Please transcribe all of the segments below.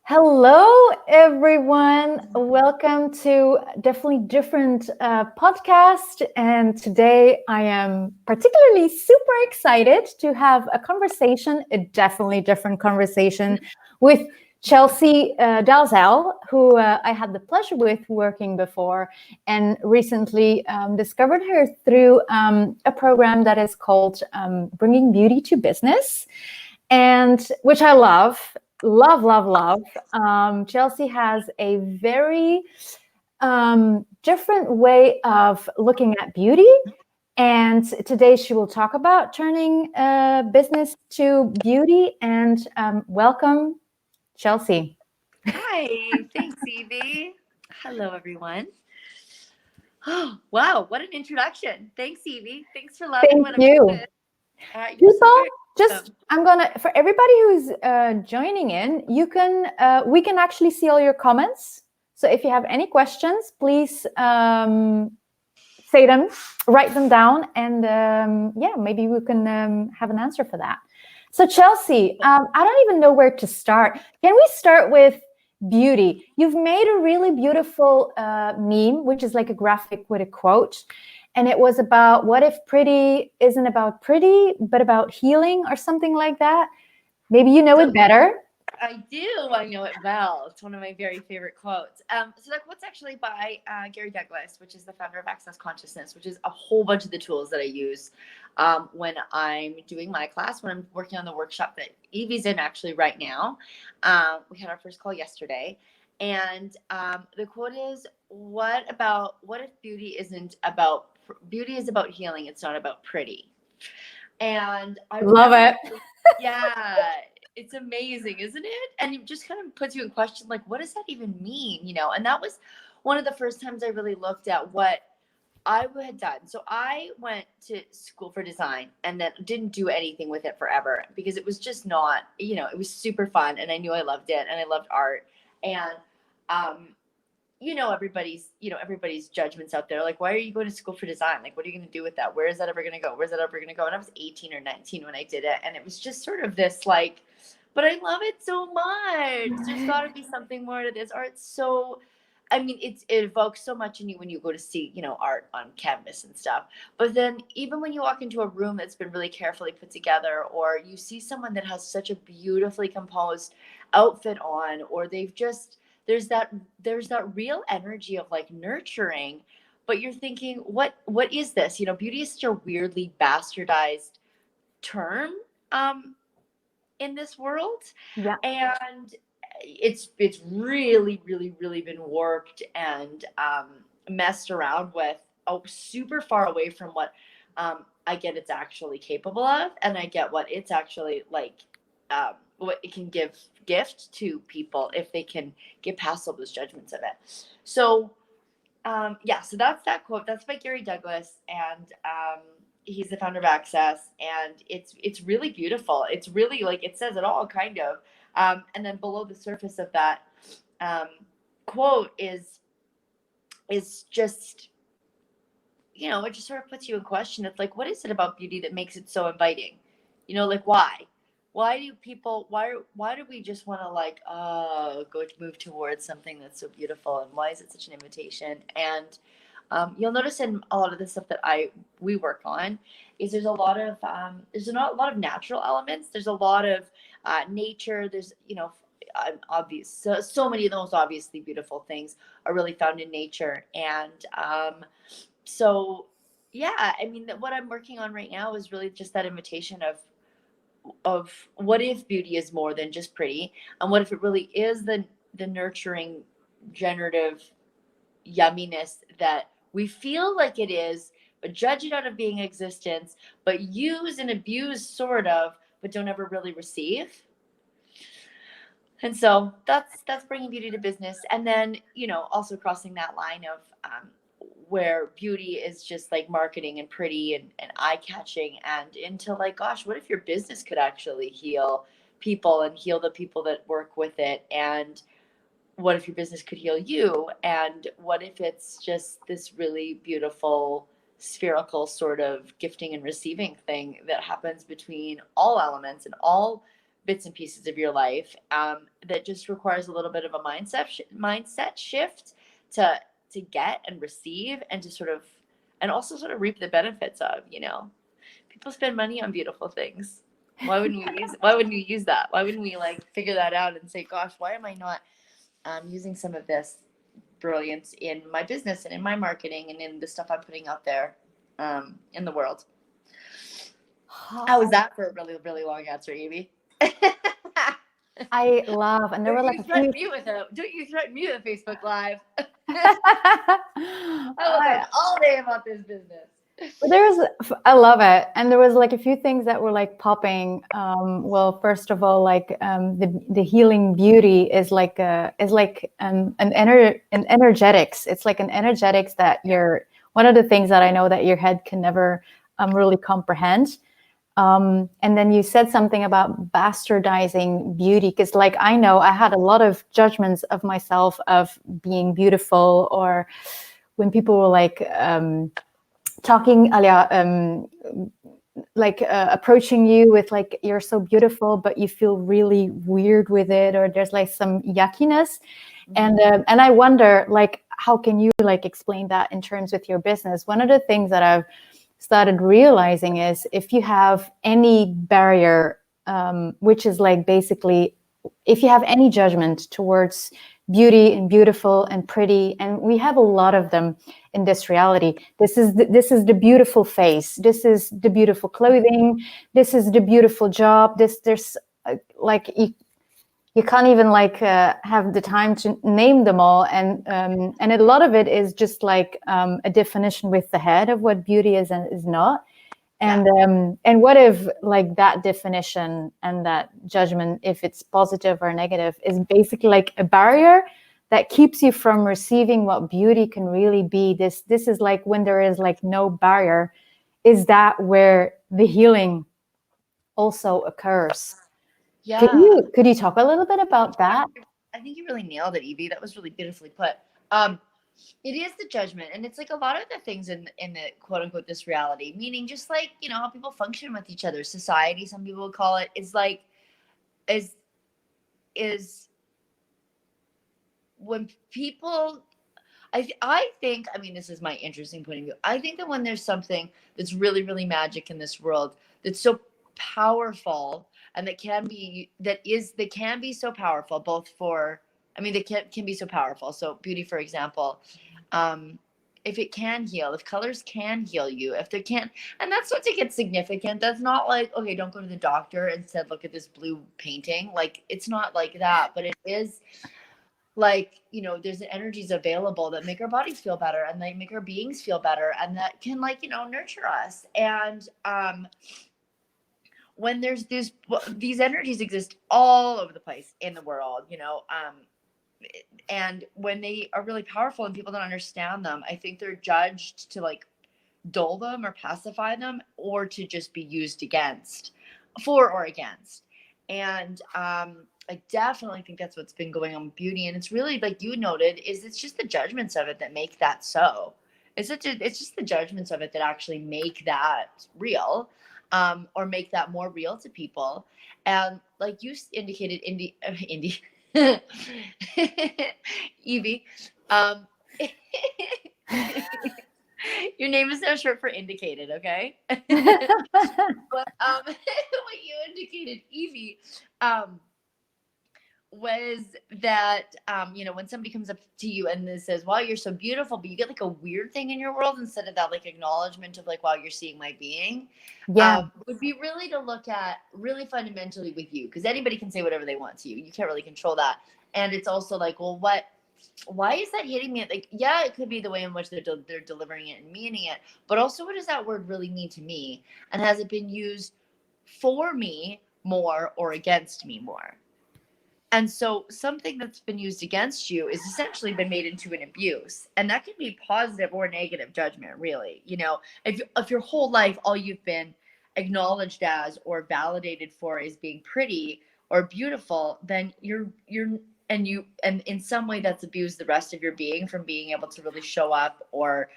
Hello, everyone. Welcome to definitely different podcast. And today I am particularly super excited to have a conversation, a definitely different conversation with Chelsey Dalzell, who I had the pleasure with working before and recently discovered her through a program that is called Bringing Beauty to Business, and which I love. Love. Chelsey has a very different way of looking at beauty. And today she will talk about turning business to beauty. And welcome, Chelsey. Hi, thanks, Evie. Hello, everyone. Oh, wow, what an introduction. Thanks, Evie. Thanks for loving Thank what I'm you. doing. You're so People, very just I'm gonna, for everybody who's joining in, you can we can actually see all your comments. So if you have any questions, please say them, write them down, and yeah, maybe we can have an answer for that. So Chelsey, I don't even know where to start. Can we start with beauty? You've made a really beautiful meme, which is like a graphic with a quote. And it was about, what if pretty isn't about pretty, but about healing or something like that? Maybe you know it better. I do. I know it well. It's one of my very favorite quotes. So that quote's actually by Gary Douglas, which is the founder of Access Consciousness, which is a whole bunch of the tools that I use when I'm doing my class, when I'm working on the workshop that Evie's in actually right now. We had our first call yesterday. And the quote is, what if beauty is about healing, it's not about pretty. And I love it. Yeah, it's amazing, isn't it? And it just kind of puts you in question, like, what does that even mean? And that was one of the first times I really looked at what I had done. So I went to school for design and then didn't do anything with it forever because it was just not, it was super fun and I knew I loved it and I loved art. And everybody's judgments out there. Like, why are you going to school for design? Like, what are you going to do with that? Where is that ever going to go? Where's that ever going to go? And I was 18 or 19 when I did it. And it was just sort of this like, but I love it so much. There's got to be something more to this art. So, it evokes so much in you when you go to see, art on canvas and stuff. But then even when you walk into a room that's been really carefully put together, or you see someone that has such a beautifully composed outfit on, or there's that real energy of like nurturing, but you're thinking, what is this? Beauty is such a weirdly bastardized term in this world. Yeah. And it's really, really, really been worked and messed around with super far away from what I get it's actually capable of, and I get what it's actually like, what it can gift to people if they can get past all those judgments of it. So so that's that quote. That's by Gary Douglas, and he's the founder of Access, and it's really beautiful. It's really, like, it says it all, kind of. And then below the surface of that quote is just, it just sort of puts you in question. It's like, what is it about beauty that makes it so inviting? Like, why do we just want to, like, move towards something that's so beautiful, and why is it such an invitation? And you'll notice in a lot of the stuff that we work on is there's a lot of natural elements. There's a lot of nature. There's obvious. So many of the most obviously beautiful things are really found in nature. And so yeah, what I'm working on right now is really just that invitation of what if beauty is more than just pretty, and what if it really is the nurturing, generative yumminess that we feel like it is, but judge it out of being existence, but use and abuse sort of, but don't ever really receive. And so that's bringing beauty to business. And then, also crossing that line of where beauty is just like marketing and pretty and eye-catching, and into like, gosh, what if your business could actually heal people and heal the people that work with it? And what if your business could heal you? And what if it's just this really beautiful spherical sort of gifting and receiving thing that happens between all elements and all bits and pieces of your life that just requires a little bit of a mindset shift to get and receive and to sort of, and also sort of reap the benefits of, you know. People spend money on beautiful things. Why wouldn't we use that? Why wouldn't we like figure that out and say, gosh, why am I not using some of this brilliance in my business and in my marketing and in the stuff I'm putting out there in the world? How was that for a really, really long answer, Evie? I love, and there were like don't you threaten me with a Facebook Live? I will talk all day about this business. I love it, and there was like a few things that were like popping. Well, first of all, like the healing beauty is like an energetics. It's like an energetics that one of the things that I know that your head can never really comprehend. And then you said something about bastardizing beauty, because like I know I had a lot of judgments of myself of being beautiful, or when people were like talking, approaching you with like, you're so beautiful, but you feel really weird with it, or there's like some yuckiness. Mm-hmm. And I wonder, like, how can you like explain that in terms with your business? One of the things that I've started realizing is if you have any barrier, which is like basically if you have any judgment towards beauty and beautiful and pretty, and we have a lot of them in this reality. This is the beautiful face. This is the beautiful clothing. This is the beautiful job. There's like you can't even like have the time to name them all, and a lot of it is just like a definition with the head of what beauty is and is not. And what if like that definition and that judgment, if it's positive or negative, is basically like a barrier that keeps you from receiving what beauty can really be? This is like when there is like no barrier, is that where the healing also occurs? Yeah. Could you talk a little bit about that? I think you really nailed it, Evie. That was really beautifully put. It is the judgment, and it's like a lot of the things in the quote unquote this reality, meaning just like, you know, how people function with each other, society, some people would call it, is like is when people, I think, I mean, this is my interesting point of view. I think that when there's something that's really, really magic in this world, that's so powerful, and that can be so powerful, both for, I mean, they can be so powerful. So beauty, for example, if it can heal, if colors can heal you, if they can't, and that's what to get significant. That's not like, okay, don't go to the doctor, instead look at this blue painting. Like, it's not like that, but it is like, you know, there's energies available that make our bodies feel better, and they make our beings feel better, and that can, like, you know, nurture us. And when there's these energies exist all over the place in the world, you know, and when they are really powerful and people don't understand them, I think they're judged to like dull them or pacify them, or to just be used for or against. And I definitely think that's what's been going on with beauty. And it's really, like you noted, it's just the judgments of it that make that so. It's just the judgments of it that actually make that real, or make that more real to people. And like you indicated, Evie, your name is now short for indicated, okay? But what you indicated, Evie, was that you know, when somebody comes up to you and this says, wow, you're so beautiful, but you get like a weird thing in your world, instead of that like acknowledgement of like, wow, you're seeing my being. Would be really to look at really fundamentally with you, because anybody can say whatever they want to you. You can't really control that. And it's also like, well, why is that hitting me? Like, yeah, it could be the way in which they're delivering it and meaning it, but also, what does that word really mean to me? And has it been used for me more or against me more? And so something that's been used against you is essentially been made into an abuse. And that can be positive or negative judgment, really. You know, if your whole life, all you've been acknowledged as or validated for is being pretty or beautiful, then and in some way that's abused the rest of your being from being able to really show up, or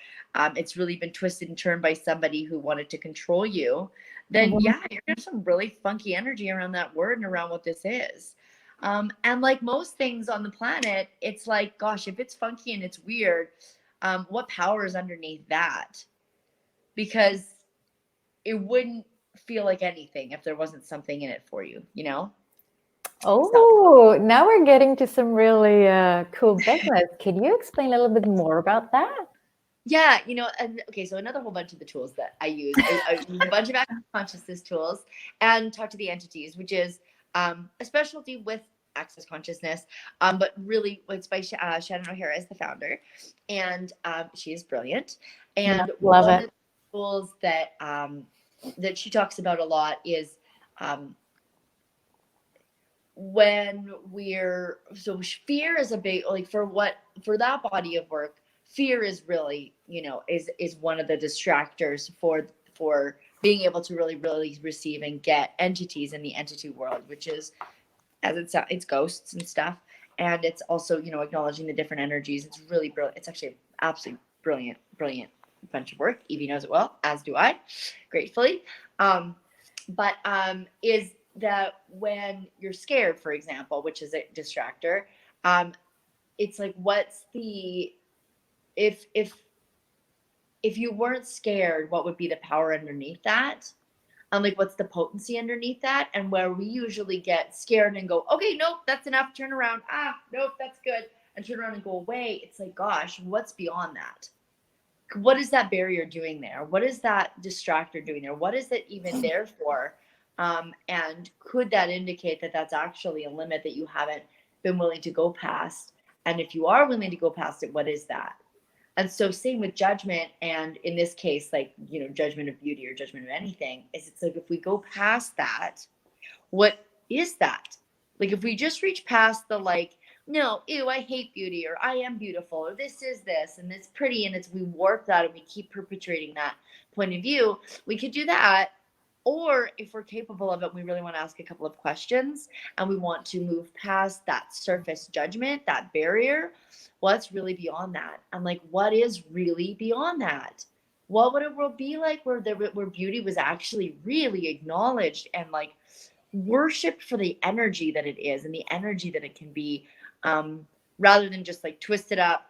it's really been twisted and turned by somebody who wanted to control you. then yeah, you're gonna have some really funky energy around that word and around what this is. And like most things on the planet, it's like, gosh, if it's funky and it's weird, what power is underneath that? Because it wouldn't feel like anything if there wasn't something in it for you, you know? Oh, now we're getting to some really cool business. Can you explain a little bit more about that? Yeah, you know, and okay, so another whole bunch of the tools that I use, I use a bunch of access consciousness tools and talk to the entities, which is a specialty with access consciousness, but really it's by Shannon O'Hara is the founder, and she is brilliant. And Love one it. of the tools that that she talks about a lot is when we're, so fear is a big, like for that body of work, fear is really, you know, is one of the distractors for being able to really receive and get entities in the entity world, which is, as it sounds, it's ghosts and stuff, and it's also, you know, acknowledging the different energies. It's really brilliant. It's actually absolutely brilliant bunch of work. Evie knows it well, as do I, gratefully. But is that when you're scared, for example, which is a distractor, it's like, what's the, if you weren't scared, what would be the power underneath that? And like, what's the potency underneath that? And where we usually get scared and go, okay, nope, that's enough, turn around, nope, that's good, and turn around and go away. It's like, gosh, what's beyond that? What is that barrier doing there? What is that distractor doing there? What is it even there for? And could that indicate that that's actually a limit that you haven't been willing to go past? And if you are willing to go past it, what is that? And so same with judgment. And in this case, like, you know, judgment of beauty or judgment of anything, is it's like, if we go past that, what is that? Like, if we just reach past the, like, no, ew, I hate beauty, or I am beautiful, or this is this, and it's pretty, and we warp that and we keep perpetuating that point of view, we could do that. Or if we're capable of it, we really want to ask a couple of questions and we want to move past that surface judgment, that barrier. What's really beyond that? I'm like, what is really beyond that? What would a world be like where beauty was actually really acknowledged and like worshipped for the energy that it is and the energy that it can be, rather than just like twisted up,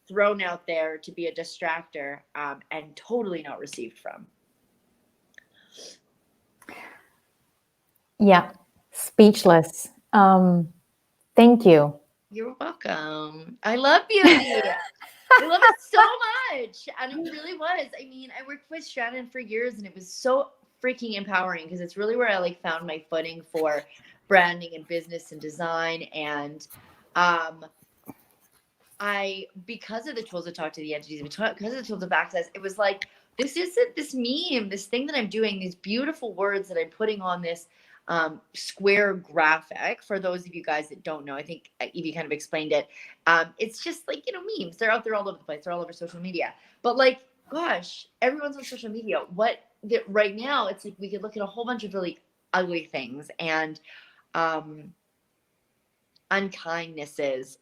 thrown out there to be a distractor, and totally not received from. Yeah, speechless. Thank you. You're welcome. I love beauty. I love it so much. And it really was. I mean, I worked with Shannon for years and it was so freaking empowering because it's really where I like found my footing for branding and business and design. And because of the tools to talk to the entities, because of the tools of access, it was like, this isn't this meme, this thing that I'm doing, these beautiful words that I'm putting on this square graphic. For those of you guys that don't know, I think Evie kind of explained it. It's just like, you know, memes. They're out there all over the place. They're all over social media. But like, gosh, everyone's on social media. Right now, it's like we could look at a whole bunch of really ugly things and unkindnesses,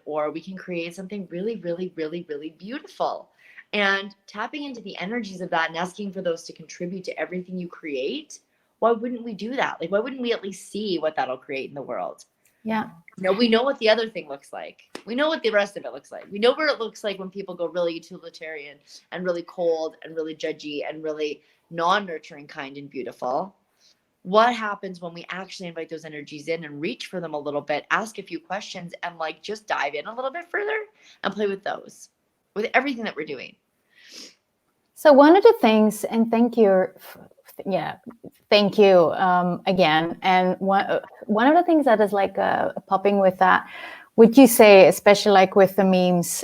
or we can create something really, really, really, really beautiful. And tapping into the energies of that and asking for those to contribute to everything you create. Why wouldn't we do that? Like, why wouldn't we at least see what that'll create in the world? Yeah. No, we know what the other thing looks like. We know what the rest of it looks like. We know what it looks like when people go really utilitarian and really cold and really judgy and really non-nurturing, kind and beautiful. What happens when we actually invite those energies in and reach for them a little bit, ask a few questions, and like just dive in a little bit further and play with those, with everything that we're doing? So one of the things, and thank you again. And one of the things that is like popping with that, would you say, especially like with the memes,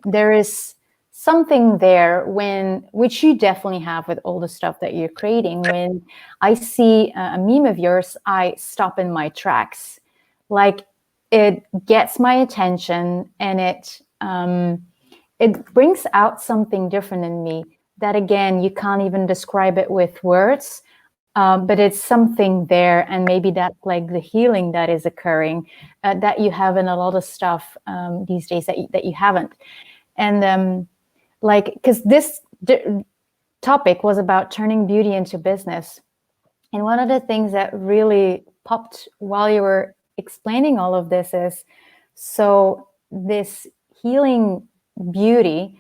there is something there which you definitely have with all the stuff that you're creating. When I see a meme of yours, I stop in my tracks. Like, it gets my attention and it brings out something different in me that, again, you can't even describe it with words, but it's something there. And maybe that's like the healing that is occurring that you have in a lot of stuff these days that you haven't. And like, because topic was about turning beauty into business. And one of the things that really popped while you were explaining all of this is, so this healing beauty,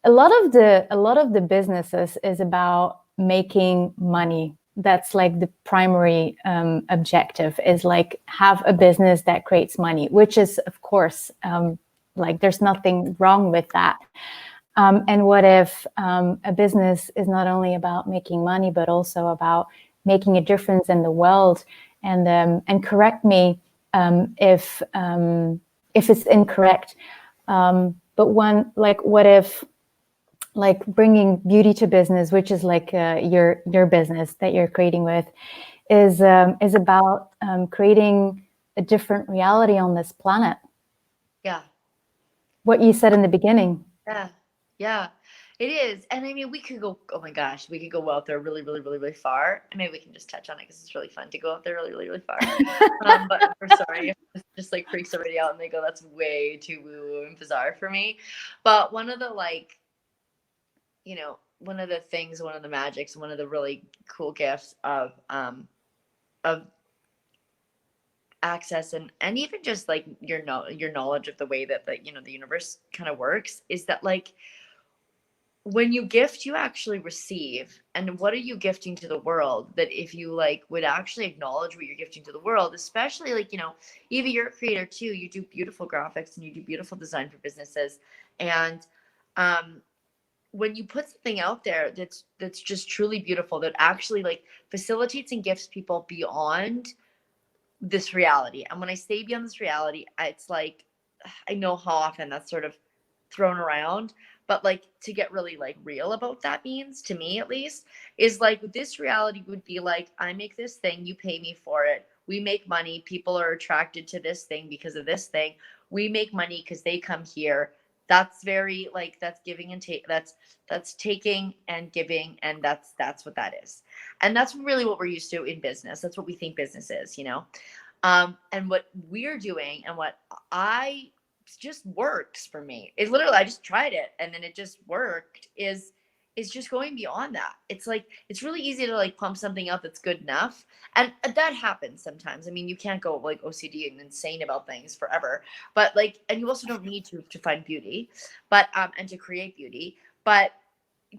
a lot of the businesses is about making money. That's like the primary objective, is like have a business that creates money, which is, of course, like there's nothing wrong with that. And what if a business is not only about making money, but also about making a difference in the world? And correct me if it's incorrect. But what if, like, bringing beauty to business, which is like your business that you're creating with, is about creating a different reality on this planet. Yeah. What you said in the beginning. Yeah, it is. And I mean, we could go, oh my gosh, we could go out there really, really, really, really far. And maybe we can just touch on it because it's really fun to go out there really, really, really far. But we're sorry if it just like freaks somebody out and they go, that's way too woo and bizarre for me. But one of the, like, you know, one of the things, one of the magics, one of the really cool gifts of access and even just like your knowledge of the way that the universe kind of works is that, like, when you gift, you actually receive. And what are you gifting to the world? That if you like would actually acknowledge what you're gifting to the world, especially like, Eva, you're a creator too. You do beautiful graphics and you do beautiful design for businesses. And when you put something out there that's just truly beautiful, that actually like facilitates and gifts people beyond this reality. And when I say beyond this reality, it's like, I know how often that's sort of thrown around, but like to get really like real about that means, to me at least, is like this reality would be like, I make this thing, you pay me for it, we make money, people are attracted to this thing because of this thing, we make money because they come here. That's very like, that's giving and take, that's taking and giving, and that's what that is. And that's really what we're used to in business. That's what we think business is, and what we're doing and what I just works for me, it literally, I just tried it and then it just worked, is just going beyond that. It's like, it's really easy to like pump something out that's good enough, and that happens sometimes. I mean, you can't go like OCD and insane about things forever, but like, and you also don't need to find beauty, but and to create beauty, but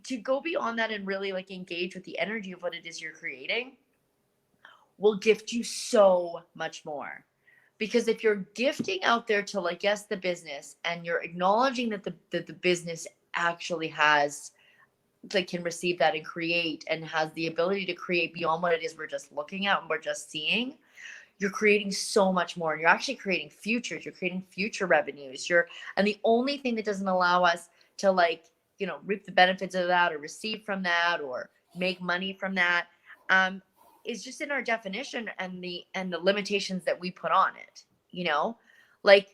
to go beyond that and really like engage with the energy of what it is you're creating will gift you so much more. Because if you're gifting out there to like, yes, the business, and you're acknowledging that the business actually has, like, can receive that and create, and has the ability to create beyond what it is we're just looking at and we're just seeing, you're creating so much more. And you're actually creating futures. You're creating future revenues. And the only thing that doesn't allow us to like, reap the benefits of that or receive from that or make money from that, is just in our definition and the limitations that we put on it, like,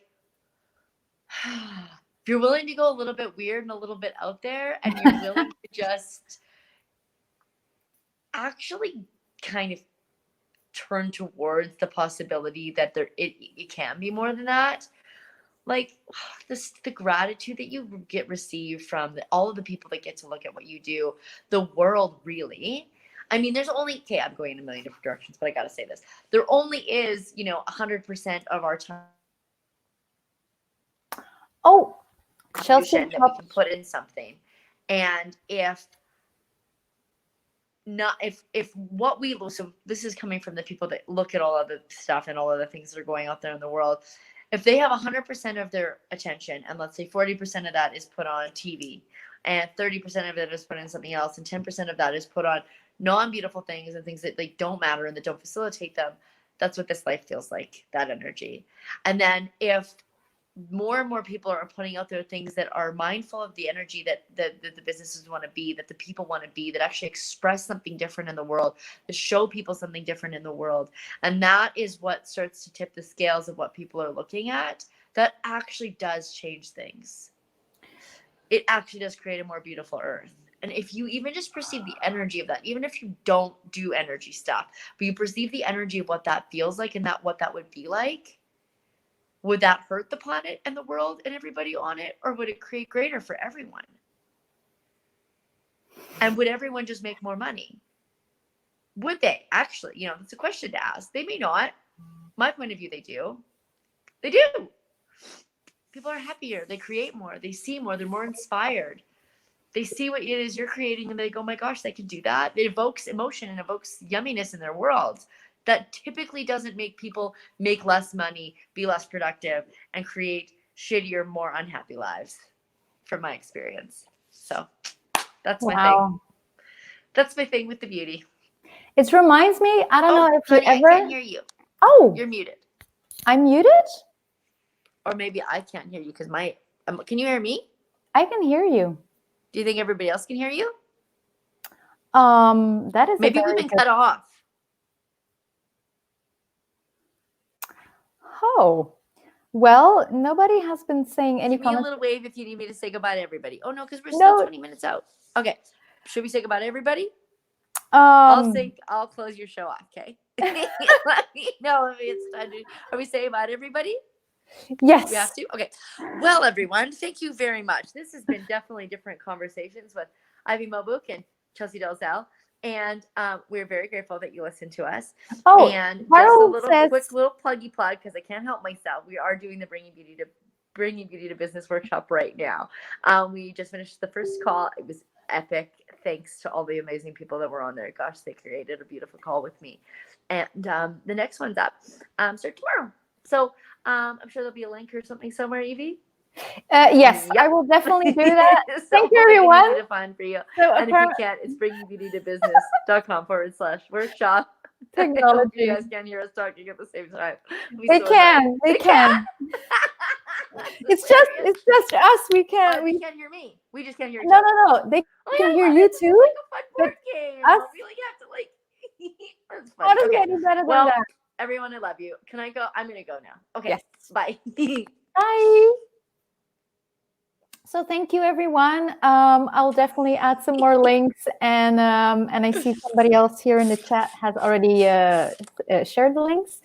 if you're willing to go a little bit weird and a little bit out there, and you're willing to just actually kind of turn towards the possibility that it can be more than that, like the gratitude that you receive from all of the people that get to look at what you do, the world, really. I mean, there's only, okay, I'm going in a million different directions, but I got to say this. There only is, 100% of our time. Oh, Chelsey, that we can put in something. And if what we, so this is coming from the people that look at all of the stuff and all of the things that are going out there in the world. If they have 100% of their attention, and let's say 40% of that is put on TV, and 30% of it is put in something else, and 10% of that is put on non-beautiful things and things that like don't matter and that don't facilitate them, that's what this life feels like, that energy. And then if more and more people are putting out there things that are mindful of the energy that the businesses want to be, that the people want to be, that actually express something different in the world, that show people something different in the world, and that is what starts to tip the scales of what people are looking at, that actually does change things. It actually does create a more beautiful earth. And if you even just perceive the energy of that, even if you don't do energy stuff, but you perceive the energy of what that feels like and what that would be like, would that hurt the planet and the world and everybody on it, or would it create greater for everyone? And would everyone just make more money? Would they actually? You know, that's a question to ask. They may not. My point of view, they do. They do. People are happier. They create more. They see more. They're more inspired. They see what it is you're creating and they go, oh my gosh, they can do that. It evokes emotion and evokes yumminess in their world. That typically doesn't make people make less money, be less productive, and create shittier, more unhappy lives, from my experience. So that's my thing. That's my thing with the beauty. It reminds me, I don't know if honey, you ever. I can't hear you. Oh, you're muted. I'm muted? Or maybe I can't hear you because my. Can you hear me? I can hear you. Do you think everybody else can hear you? That is maybe we've been cut off. Oh, well, nobody has been saying any comments. Give me a little wave if you need me to say goodbye to everybody. Oh no, because we're still 20 minutes out. Okay, should we say goodbye to everybody? I'll close your show off. Okay. Let me know if it's time to. Are we saying bye to everybody? Yes. We have to? Okay. Well, everyone, thank you very much. This has been definitely different conversations with Ivy Mobouck and Chelsey Dalzell. And we're very grateful that you listened to us. Oh, and just a little quick little pluggy plug, because I can't help myself. We are doing the Bringing Beauty to Business workshop right now. We just finished the first call. It was epic. Thanks to all the amazing people that were on there. Gosh, they created a beautiful call with me. And the next one's up. Start tomorrow. So I'm sure there'll be a link or something somewhere, Evie. Yes, yep. I will definitely do that. So thank you, everyone. Easy to find for you. So and if you can't, it's bringingbeautytobusiness.com/workshop. Technology. You guys can't hear us talking at the same time. They can. They can. It's just us. We can't. We can't hear me. We just can't hear. No. They can hear you too. Like a fun board game. Us? We like have to like. That's fun. How does it any better than that? Everyone, I love you. Can I go? I'm gonna go now. Okay. Yes. Bye. Bye. So thank you, everyone. I'll definitely add some more links, and I see somebody else here in the chat has already shared the links.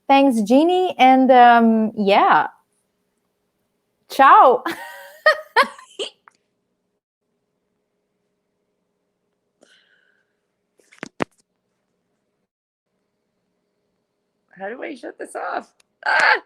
Thanks, Jeannie, and yeah, ciao. How do I shut this off? Ah!